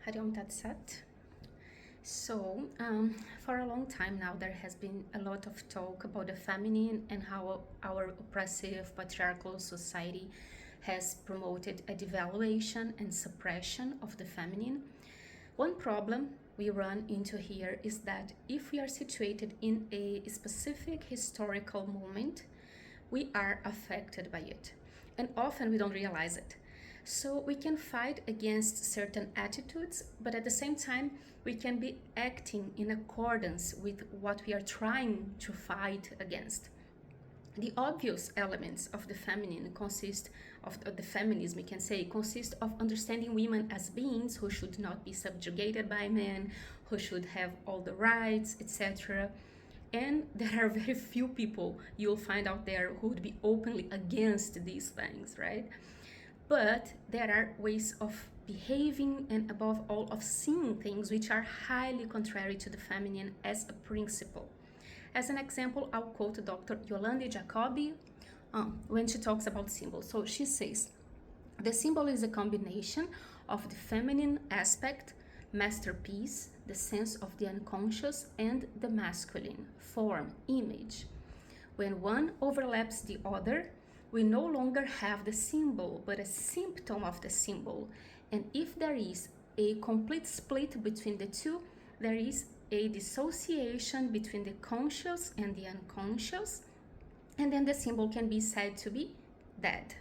Hariom Tat Sat. For a long time now, there has been a lot of talk about the feminine and how our oppressive patriarchal society has promoted a devaluation and suppression of the feminine. One problem we run into here is that if we are situated in a specific historical moment, we are affected by it, and often we don't realize it. So we can fight against certain attitudes, but at the same time, we can be acting in accordance with what we are trying to fight against. The obvious elements of the feminine consist of the feminism, we can say, consist of understanding women as beings who should not be subjugated by men, who should have all the rights, etc. And there are very few people you'll find out there who would be openly against these things, right? But there are ways of behaving and, above all, of seeing things which are highly contrary to the feminine as a principle. As an example, I'll quote Dr. Yolande Jacobi when she talks about symbols. So she says, the symbol is a combination of the feminine aspect, masterpiece, the sense of the unconscious, and the masculine, form, image. When one overlaps the other, we no longer have the symbol, but a symptom of the symbol. And if there is a complete split between the two, there is a dissociation between the conscious and the unconscious, and then the symbol can be said to be dead.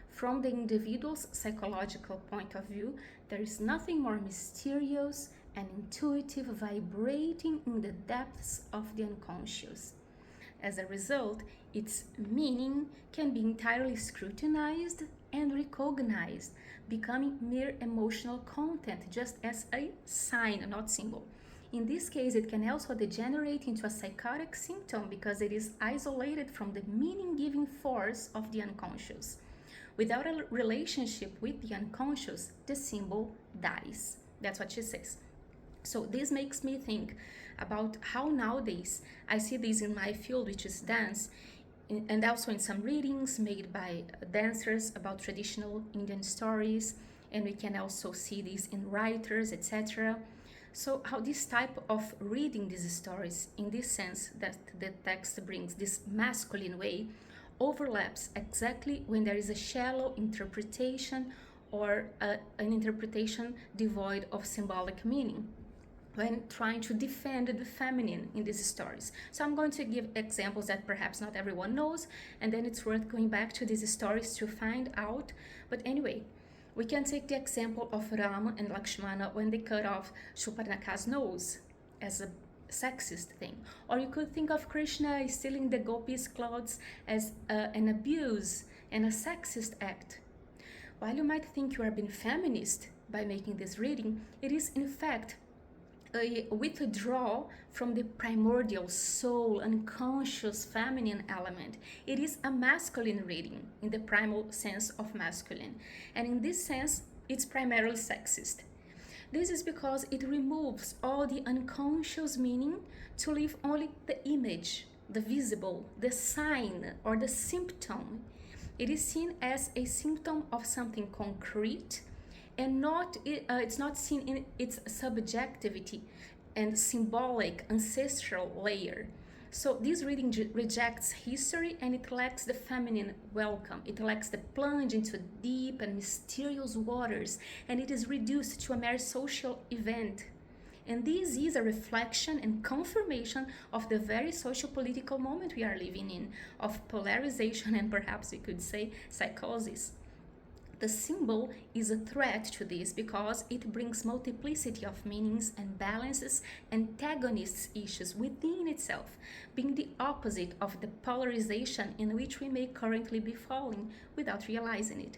From the individual's psychological point of view, there is nothing more mysterious and intuitive vibrating in the depths of the unconscious. As a result, its meaning can be entirely scrutinized and recognized, becoming mere emotional content, just as a sign, not symbol. In this case, it can also degenerate into a psychotic symptom because it is isolated from the meaning-giving force of the unconscious. Without a relationship with the unconscious, the symbol dies. That's what she says. So this makes me think about how nowadays I see this in my field, which is dance, and also in some readings made by dancers about traditional Indian stories, and we can also see this in writers, etc. So how this type of reading these stories, in this sense that the text brings this masculine way, overlaps exactly when there is a shallow interpretation or an interpretation devoid of symbolic meaning, when trying to defend the feminine in these stories. So I'm going to give examples that perhaps not everyone knows, and then it's worth going back to these stories to find out. But anyway, we can take the example of Rama and Lakshmana when they cut off Shurpanakha's nose as a sexist thing. Or you could think of Krishna stealing the gopis' clothes as an abuse and a sexist act. While you might think you are being feminist by making this reading, it is in fact a withdrawal from the primordial soul, unconscious feminine element. It is a masculine reading in the primal sense of masculine, and in this sense it's primarily sexist. This is because it removes all the unconscious meaning to leave only the image, the visible, the sign, or the symptom. It is seen as a symptom of something concrete, and it's not seen in its subjectivity and symbolic ancestral layer. So this reading rejects history, and it lacks the feminine welcome. It lacks the plunge into deep and mysterious waters, and it is reduced to a mere social event. And this is a reflection and confirmation of the very socio-political moment we are living in, of polarization and perhaps we could say psychosis. The symbol is a threat to this because it brings multiplicity of meanings and balances antagonists issues within itself, being the opposite of the polarization in which we may currently be falling without realizing it.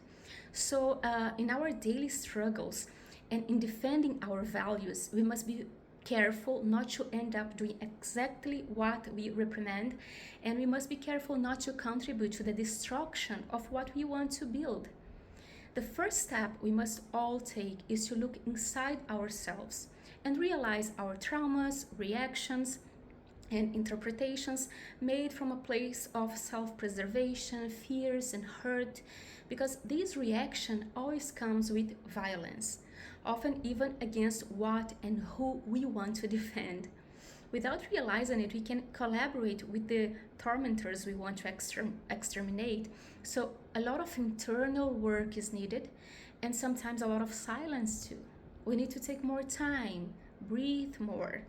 So in our daily struggles and in defending our values, we must be careful not to end up doing exactly what we reprimand, and we must be careful not to contribute to the destruction of what we want to build. The first step we must all take is to look inside ourselves and realize our traumas, reactions, and interpretations made from a place of self-preservation, fears, and hurt, because this reaction always comes with violence, often even against what and who we want to defend. Without realizing it, we can collaborate with the tormentors we want to exterminate. So, a lot of internal work is needed, and sometimes a lot of silence too. We need to take more time, breathe more,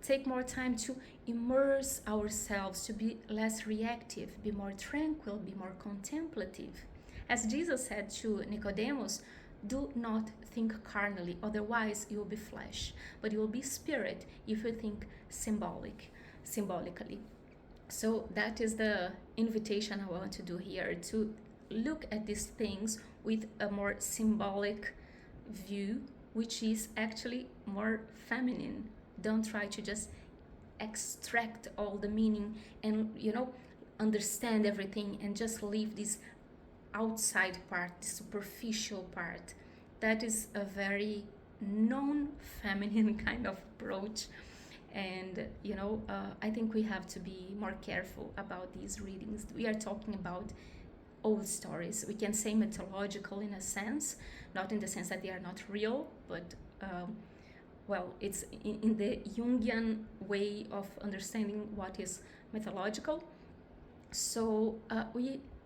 take more time to immerse ourselves, to be less reactive, be more tranquil, be more contemplative. As Jesus said to Nicodemus, do not think carnally, otherwise you will be flesh, but you will be spirit if you think symbolically. So that is the invitation I want to do here, to look at these things with a more symbolic view, which is actually more feminine. Don't try to just extract all the meaning and, understand everything and just leave this outside part, the superficial part. That is a very non-feminine kind of approach. And I think we have to be more careful about these readings. We are talking about old stories. We can say mythological in a sense, not in the sense that they are not real, but well, it's in the Jungian way of understanding what is mythological. So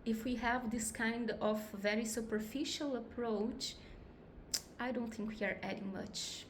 if we have this kind of very superficial approach, I don't think we are adding much.